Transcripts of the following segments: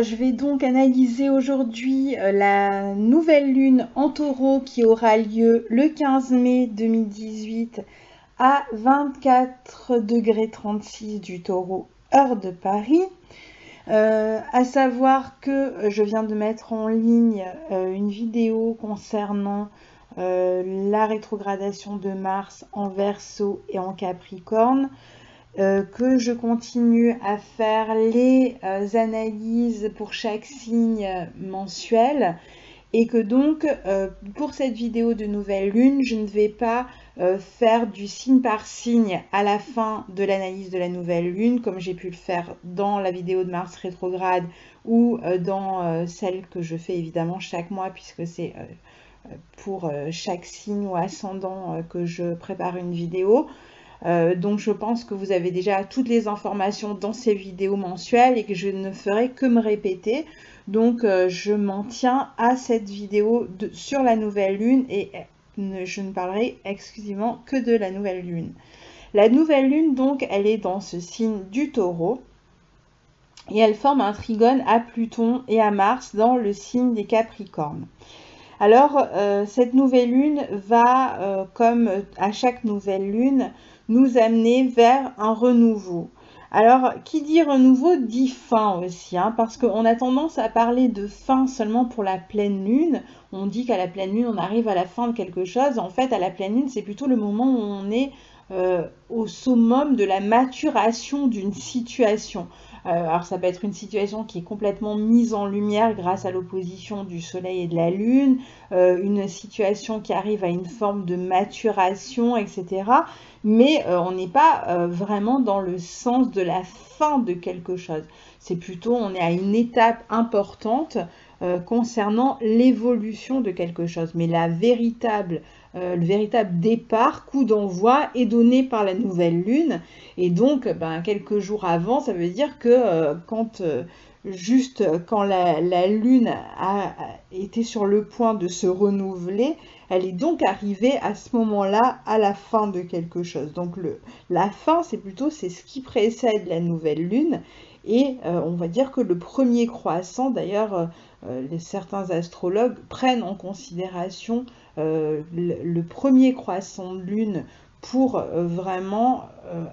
je vais donc analyser aujourd'hui la nouvelle lune en taureau qui aura lieu le 15 mai 2018 à 24,36 du taureau, heure de Paris. À savoir que je viens de mettre en ligne une vidéo concernant la rétrogradation de Mars en Verseau et en Capricorne. Que je continue à faire les analyses pour chaque signe mensuel et que donc pour cette vidéo de nouvelle lune, je ne vais pas faire du signe par signe à la fin de l'analyse de la nouvelle lune comme j'ai pu le faire dans la vidéo de Mars rétrograde ou dans celle que je fais évidemment chaque mois puisque c'est pour chaque signe ou ascendant que je prépare une vidéo. Donc je pense que vous avez déjà toutes les informations dans ces vidéos mensuelles et que je ne ferai que me répéter. Donc je m'en tiens à cette vidéo sur la nouvelle lune et je ne parlerai exclusivement que de la nouvelle lune. La nouvelle lune donc elle est dans ce signe du taureau et elle forme un trigone à Pluton et à Mars dans le signe des Capricornes. Alors, cette nouvelle lune va, comme à chaque nouvelle lune, nous amener vers un renouveau. Alors, qui dit renouveau dit fin aussi, hein, parce qu'on a tendance à parler de fin seulement pour la pleine lune. On dit qu'à la pleine lune, on arrive à la fin de quelque chose. En fait, à la pleine lune, c'est plutôt le moment où on est au summum de la maturation d'une situation. Alors ça peut être une situation qui est complètement mise en lumière grâce à l'opposition du soleil et de la lune, une situation qui arrive à une forme de maturation, etc. Mais on n'est pas vraiment dans le sens de la fin de quelque chose. C'est plutôt, on est à une étape importante concernant l'évolution de quelque chose. Mais le véritable départ, coup d'envoi, est donné par la nouvelle lune. Et donc, quelques jours avant, ça veut dire que quand la lune a été sur le point de se renouveler, elle est donc arrivée à ce moment-là à la fin de quelque chose. Donc la fin, c'est ce qui précède la nouvelle lune. Et on va dire que le premier croissant, d'ailleurs, certains astrologues prennent en considération le premier croissant de lune pour vraiment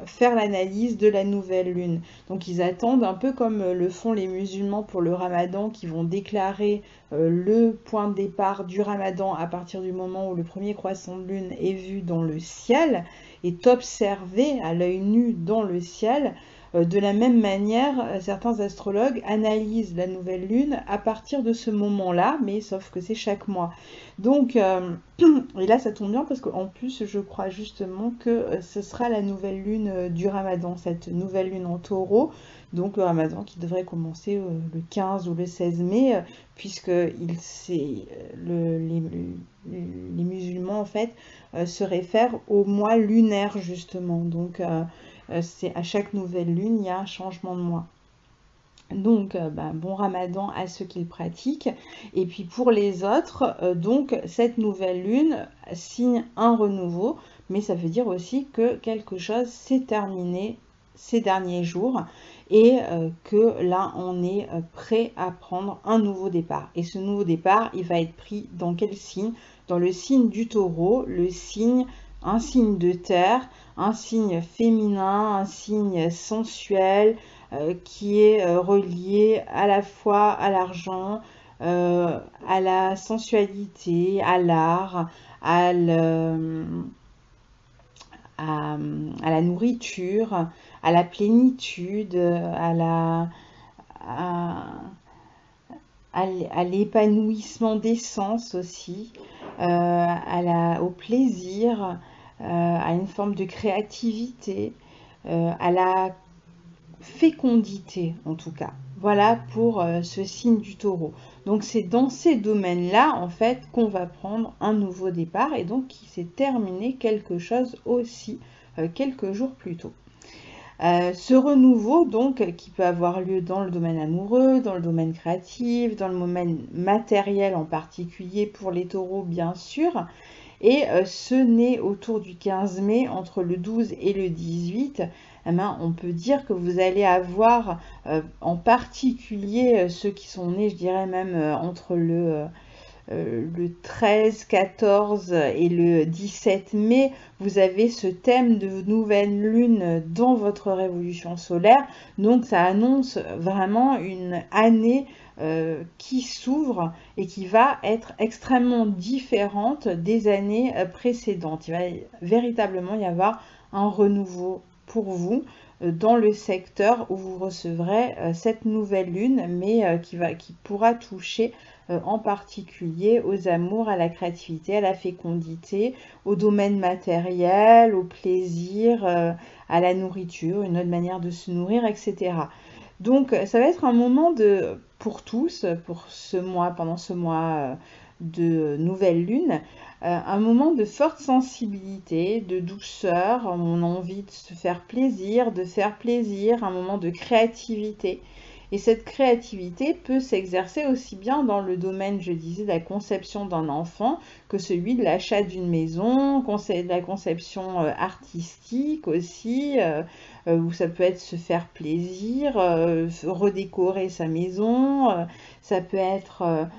faire l'analyse de la nouvelle lune. Donc ils attendent un peu comme le font les musulmans pour le ramadan qui vont déclarer le point de départ du ramadan à partir du moment où le premier croissant de lune est vu dans le ciel, est observé à l'œil nu dans le ciel. De la même manière, certains astrologues analysent la nouvelle lune à partir de ce moment-là, mais sauf que c'est chaque mois. Donc, et là ça tombe bien parce qu'en plus je crois justement que ce sera la nouvelle lune du ramadan, cette nouvelle lune en taureau, donc le ramadan qui devrait commencer le 15 ou le 16 mai, puisque les musulmans en fait se réfèrent au mois lunaire justement, donc c'est à chaque nouvelle lune il y a un changement de mois. Donc, bon ramadan à ceux qui le pratiquent. Et puis pour les autres, donc cette nouvelle lune signe un renouveau, mais ça veut dire aussi que quelque chose s'est terminé ces derniers jours et que là on est prêt à prendre un nouveau départ. Et ce nouveau départ, il va être pris dans quel signe? Dans le signe du taureau, un signe de terre, un signe féminin, un signe sensuel, qui est relié à la fois à l'argent, à la sensualité, à l'art, à la nourriture, à la plénitude, à l'épanouissement des sens aussi, au plaisir, à une forme de créativité, à la fécondité en tout cas. Voilà pour ce signe du taureau. Donc c'est dans ces domaines-là en fait qu'on va prendre un nouveau départ et donc qui s'est terminé quelque chose aussi quelques jours plus tôt. Ce renouveau donc qui peut avoir lieu dans le domaine amoureux, dans le domaine créatif, dans le domaine matériel en particulier pour les taureaux bien sûr, Et ce né autour du 15 mai, entre le 12 et le 18, eh ben, on peut dire que vous allez avoir, en particulier ceux qui sont nés, je dirais même entre le 13, 14 et le 17 mai, vous avez ce thème de nouvelle lune dans votre révolution solaire. Donc ça annonce vraiment une année qui s'ouvre et qui va être extrêmement différente des années précédentes. Il va véritablement y avoir un renouveau pour vous dans le secteur où vous recevrez cette nouvelle lune, mais qui pourra toucher en particulier aux amours, à la créativité, à la fécondité, au domaine matériel, au plaisir, à la nourriture, une autre manière de se nourrir, etc. Donc ça va être un moment pour tous, pour ce mois, pendant ce mois de nouvelle lune, un moment de forte sensibilité, de douceur, on a envie de se faire plaisir, un moment de créativité. Et cette créativité peut s'exercer aussi bien dans le domaine, je disais, de la conception d'un enfant que celui de l'achat d'une maison, de la conception artistique aussi, où ça peut être se faire plaisir, redécorer sa maison, ça peut être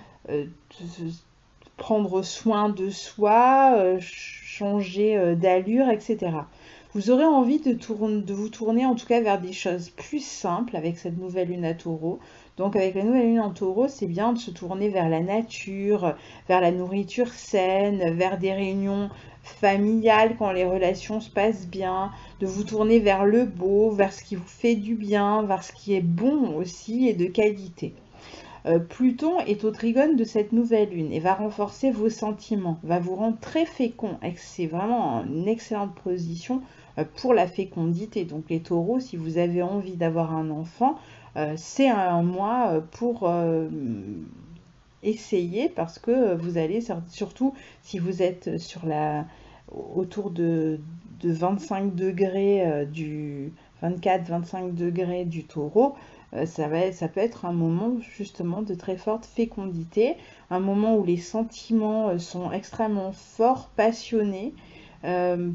prendre soin de soi, changer d'allure, etc. Vous aurez envie de vous tourner en tout cas vers des choses plus simples avec cette nouvelle lune à taureau. Donc avec la nouvelle lune en taureau, c'est bien de se tourner vers la nature, vers la nourriture saine, vers des réunions familiales quand les relations se passent bien, de vous tourner vers le beau, vers ce qui vous fait du bien, vers ce qui est bon aussi et de qualité. Pluton est au trigone de cette nouvelle lune et va renforcer vos sentiments, va vous rendre très fécond. C'est vraiment une excellente position pour la fécondité. Donc les taureaux, si vous avez envie d'avoir un enfant, c'est un mois pour essayer parce que vous allez, surtout si vous êtes autour de 25 degrés du 24-25 degrés du taureau, ça peut être un moment justement de très forte fécondité, un moment où les sentiments sont extrêmement forts, passionnés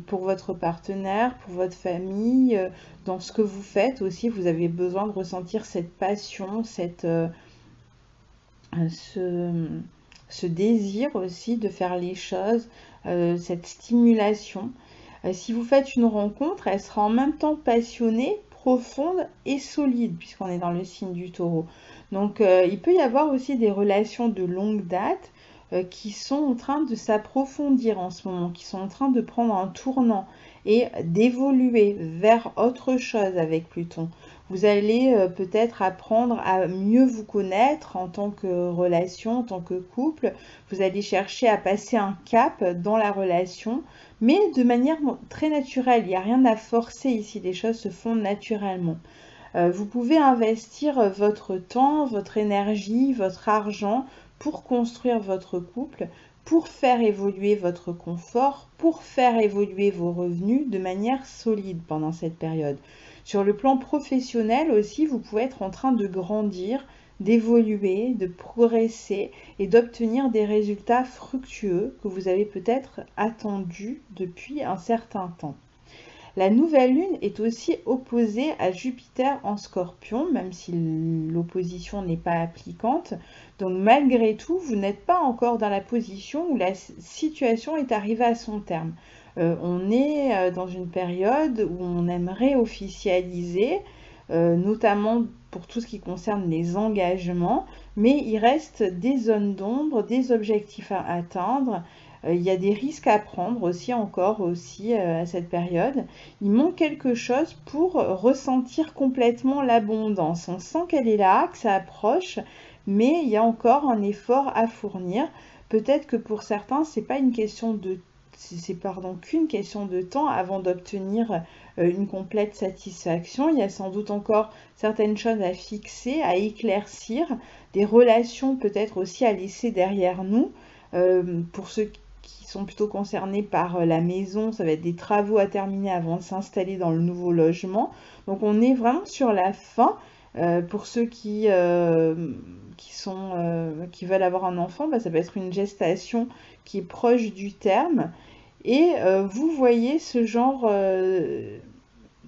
pour votre partenaire, pour votre famille, dans ce que vous faites aussi, vous avez besoin de ressentir cette passion, ce désir aussi de faire les choses, cette stimulation. Si vous faites une rencontre, elle sera en même temps passionnée, profonde et solide, puisqu'on est dans le signe du taureau. Donc il peut y avoir aussi des relations de longue date qui sont en train de s'approfondir en ce moment, qui sont en train de prendre un tournant et d'évoluer vers autre chose avec Pluton. Vous allez peut-être apprendre à mieux vous connaître en tant que relation, en tant que couple. Vous allez chercher à passer un cap dans la relation, mais de manière très naturelle. Il n'y a rien à forcer ici, les choses se font naturellement. Vous pouvez investir votre temps, votre énergie, votre argent pour construire votre couple, pour faire évoluer votre confort, pour faire évoluer vos revenus de manière solide pendant cette période. Sur le plan professionnel aussi, vous pouvez être en train de grandir, d'évoluer, de progresser et d'obtenir des résultats fructueux que vous avez peut-être attendus depuis un certain temps. La nouvelle lune est aussi opposée à Jupiter en Scorpion, même si l'opposition n'est pas appliquante. Donc malgré tout, vous n'êtes pas encore dans la position où la situation est arrivée à son terme. On est dans une période où on aimerait officialiser, notamment pour tout ce qui concerne les engagements, mais il reste des zones d'ombre, des objectifs à atteindre. Il y a des risques à prendre aussi à cette période. Il manque quelque chose pour ressentir complètement l'abondance. On sent qu'elle est là, que ça approche, mais il y a encore un effort à fournir. Peut-être que pour certains, c'est qu'une question de temps avant d'obtenir une complète satisfaction. Il y a sans doute encore certaines choses à fixer, à éclaircir, des relations peut-être aussi à laisser derrière nous. Pour ceux qui sont plutôt concernés par la maison, ça va être des travaux à terminer avant de s'installer dans le nouveau logement. Donc on est vraiment sur la fin Pour ceux qui veulent avoir un enfant, bah, ça peut être une gestation qui est proche du terme. Et vous voyez ce genre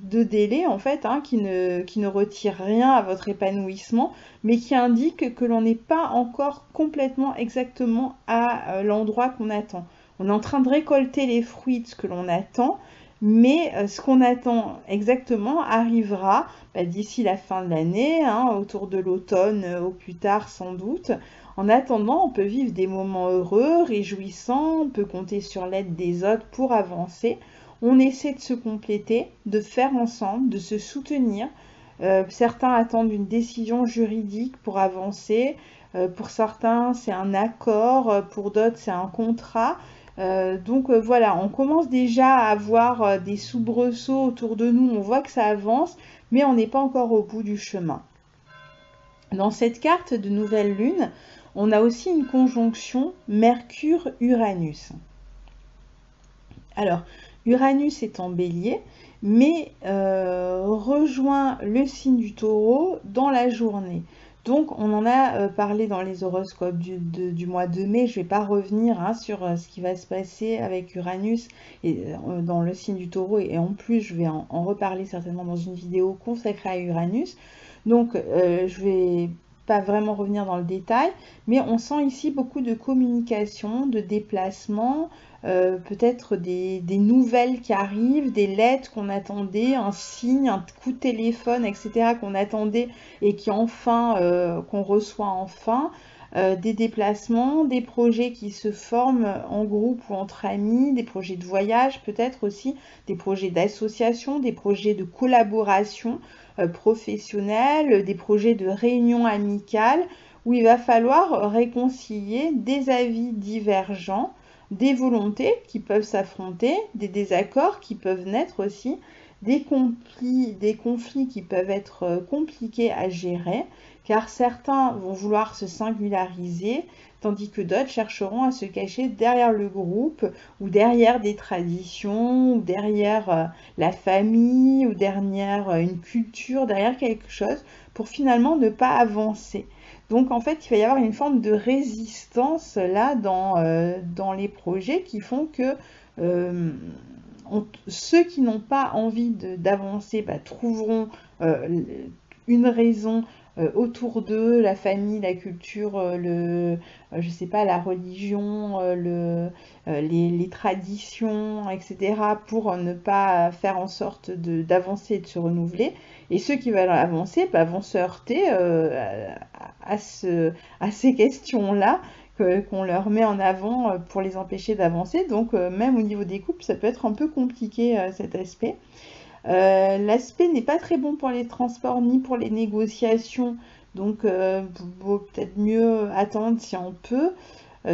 de délai en fait, hein, qui ne retire rien à votre épanouissement, mais qui indique que l'on n'est pas encore complètement exactement à l'endroit qu'on attend. On est en train de récolter les fruits de ce que l'on attend, mais ce qu'on attend exactement arrivera d'ici la fin de l'année, hein, autour de l'automne au plus tard sans doute. En attendant, on peut vivre des moments heureux, réjouissants, on peut compter sur l'aide des autres pour avancer. On essaie de se compléter, de faire ensemble, de se soutenir. Certains attendent une décision juridique pour avancer. Pour certains, c'est un accord. Pour d'autres, c'est un contrat. Donc voilà, on commence déjà à avoir des soubresauts autour de nous. On voit que ça avance, mais on n'est pas encore au bout du chemin. Dans cette carte de nouvelle lune, on a aussi une conjonction Mercure-Uranus. Alors, Uranus est en bélier, mais rejoint le signe du taureau dans la journée. Donc, on en a parlé dans les horoscopes du mois de mai. Je ne vais pas revenir hein, sur ce qui va se passer avec Uranus dans le signe du taureau. Et en plus, je vais en reparler certainement dans une vidéo consacrée à Uranus. Donc, je vais pas vraiment revenir dans le détail, mais on sent ici beaucoup de communication, de déplacement, peut-être des nouvelles qui arrivent, des lettres qu'on attendait, un signe, un coup de téléphone, etc. qu'on attendait et qui enfin, qu'on reçoit enfin, des déplacements, des projets qui se forment en groupe ou entre amis, des projets de voyage peut-être aussi, des projets d'association, des projets de collaboration professionnelle, des projets de réunion amicale où il va falloir réconcilier des avis divergents, des volontés qui peuvent s'affronter, des désaccords qui peuvent naître aussi, des conflits qui peuvent être compliqués à gérer, car certains vont vouloir se singulariser, tandis que d'autres chercheront à se cacher derrière le groupe, ou derrière des traditions, ou derrière la famille, ou derrière une culture, derrière quelque chose, pour finalement ne pas avancer. Donc en fait, il va y avoir une forme de résistance là dans les projets qui font que ceux qui n'ont pas envie d'avancer trouveront une raison autour d'eux, la famille, la culture, je sais pas, la religion, les traditions, etc., pour ne pas faire en sorte d'avancer et de se renouveler. Et ceux qui veulent avancer vont se heurter à ces questions-là qu'on leur met en avant pour les empêcher d'avancer. Donc même au niveau des couples, ça peut être un peu compliqué cet aspect. L'aspect n'est pas très bon pour les transports ni pour les négociations, donc vaut peut-être mieux attendre si on peut,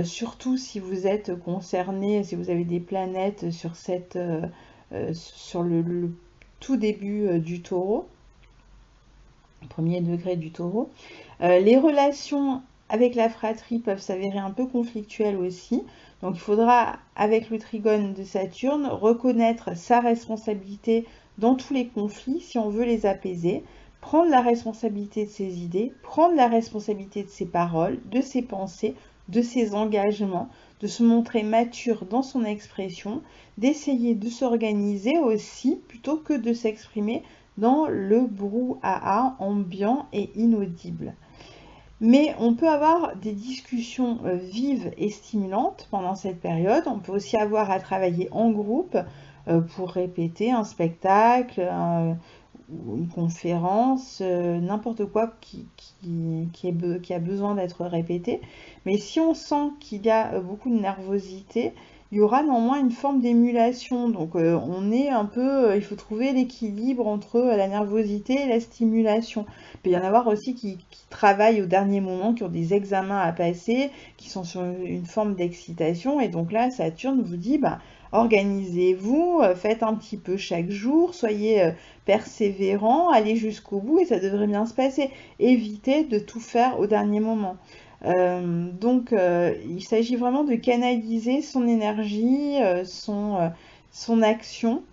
surtout si vous êtes concerné, si vous avez des planètes sur le tout début du taureau, premier degré du taureau. Les relations avec la fratrie peuvent s'avérer un peu conflictuelles aussi. Donc il faudra, avec le trigone de Saturne, reconnaître sa responsabilité dans tous les conflits si on veut les apaiser, prendre la responsabilité de ses idées, prendre la responsabilité de ses paroles, de ses pensées, de ses engagements, de se montrer mature dans son expression, d'essayer de s'organiser aussi plutôt que de s'exprimer dans le brouhaha ambiant et inaudible. Mais on peut avoir des discussions vives et stimulantes pendant cette période. On peut aussi avoir à travailler en groupe pour répéter un spectacle, une conférence, n'importe quoi qui a besoin d'être répété. Mais si on sent qu'il y a beaucoup de nervosité, il y aura néanmoins une forme d'émulation. Donc on est un peu, il faut trouver l'équilibre entre la nervosité et la stimulation. Il peut y en avoir aussi qui travaillent au dernier moment, qui ont des examens à passer, qui sont sur une forme d'excitation. Et donc là, Saturne vous dit, organisez-vous, faites un petit peu chaque jour, soyez persévérant, allez jusqu'au bout et ça devrait bien se passer. Évitez de tout faire au dernier moment. Donc il s'agit vraiment de canaliser son énergie, son action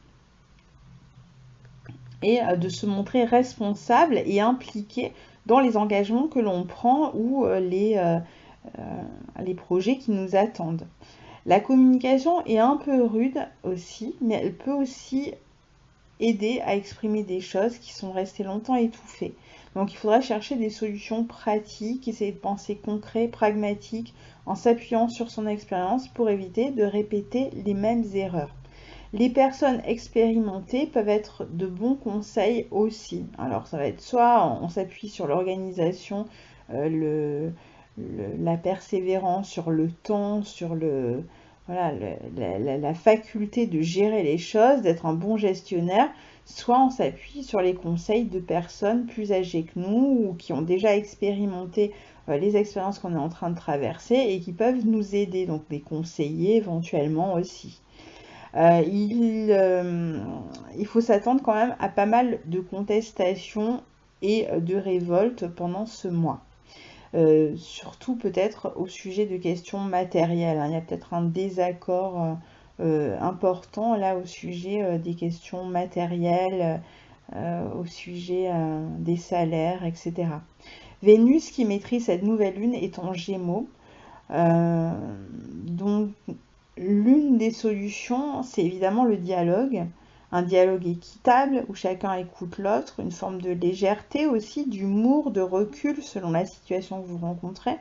et de se montrer responsable et impliqué dans les engagements que l'on prend ou les projets qui nous attendent. La communication est un peu rude aussi, mais elle peut aussi aider à exprimer des choses qui sont restées longtemps étouffées. Donc il faudra chercher des solutions pratiques, essayer de penser concret, pragmatique, en s'appuyant sur son expérience pour éviter de répéter les mêmes erreurs. Les personnes expérimentées peuvent être de bons conseils aussi. Alors ça va être soit on s'appuie sur l'organisation, la persévérance, sur le temps, sur voilà, la faculté de gérer les choses, d'être un bon gestionnaire, soit on s'appuie sur les conseils de personnes plus âgées que nous ou qui ont déjà expérimenté les expériences qu'on est en train de traverser et qui peuvent nous aider, donc des conseillers éventuellement aussi. Il faut s'attendre quand même à pas mal de contestations et de révoltes pendant ce mois. Surtout peut-être au sujet de questions matérielles. Il y a peut-être un désaccord important là au sujet des questions matérielles, au sujet des salaires, etc. Vénus qui maîtrise cette nouvelle lune est en Gémeaux. Donc l'une des solutions, c'est évidemment le dialogue. Un dialogue équitable où chacun écoute l'autre, une forme de légèreté aussi, d'humour, de recul selon la situation que vous rencontrez.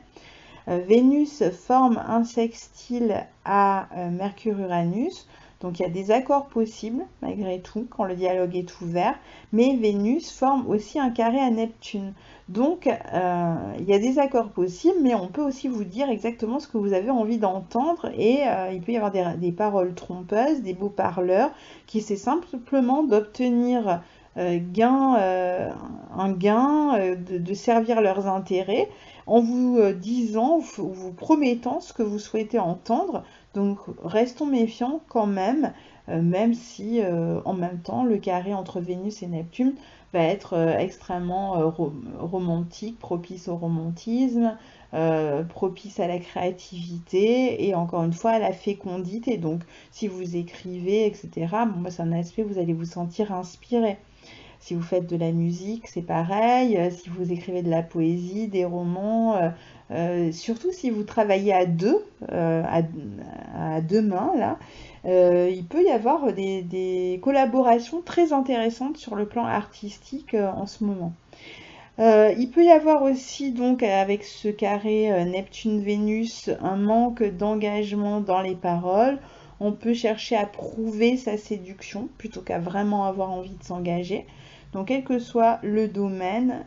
Vénus forme un sextile à Mercure-Uranus, donc il y a des accords possibles malgré tout quand le dialogue est ouvert, mais Vénus forme aussi un carré à Neptune. Donc il y a des accords possibles, mais on peut aussi vous dire exactement ce que vous avez envie d'entendre et il peut y avoir des paroles trompeuses, des beaux parleurs qui essaient simplement d'obtenir un gain, de servir leurs intérêts en vous disant ou vous promettant ce que vous souhaitez entendre. Donc restons méfiants quand même, même si en même temps le carré entre Vénus et Neptune va être extrêmement romantique, propice au romantisme, propice à la créativité et encore une fois à la fécondité. Donc si vous écrivez, etc., bon, c'est un aspect où vous allez vous sentir inspiré. Si vous faites de la musique, c'est pareil. Si vous écrivez de la poésie, des romans, surtout si vous travaillez à deux, à deux mains, là, il peut y avoir des collaborations très intéressantes sur le plan artistique en ce moment. Il peut y avoir aussi, donc, avec ce carré Neptune-Vénus, un manque d'engagement dans les paroles. On peut chercher à prouver sa séduction plutôt qu'à vraiment avoir envie de s'engager. Donc, quel que soit le domaine,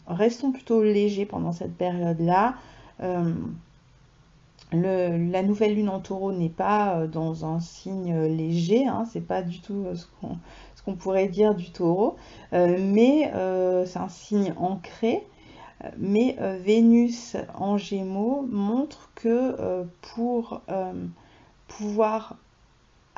restons plutôt légers pendant cette période-là. La nouvelle lune en taureau n'est pas dans un signe léger, hein, c'est pas du tout ce qu'on pourrait dire du taureau, mais c'est un signe ancré. Mais Vénus en Gémeaux montre que pour pouvoir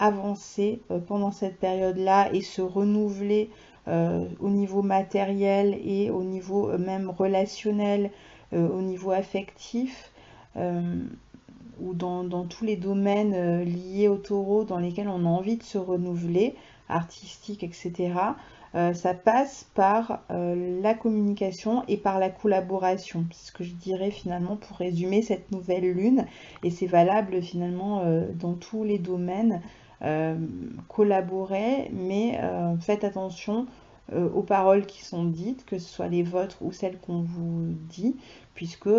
avancer pendant cette période-là et se renouveler au niveau matériel et au niveau même relationnel, au niveau affectif, ou dans tous les domaines liés au taureau dans lesquels on a envie de se renouveler, artistique, etc., ça passe par la communication et par la collaboration. C'est ce que je dirais finalement pour résumer cette nouvelle lune. Et c'est valable finalement dans tous les domaines. Collaborez, mais faites attention aux paroles qui sont dites, que ce soit les vôtres ou celles qu'on vous dit, puisque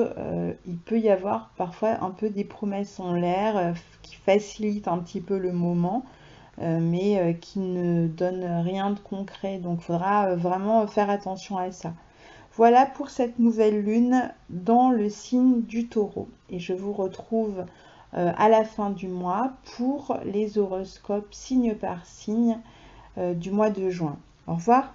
il peut y avoir parfois un peu des promesses en l'air qui facilitent un petit peu le moment, mais qui ne donnent rien de concret. Donc il faudra vraiment faire attention à ça. Voilà pour cette nouvelle lune dans le signe du taureau. Et je vous retrouve à la fin du mois pour les horoscopes signe par signe du mois de juin. Au revoir.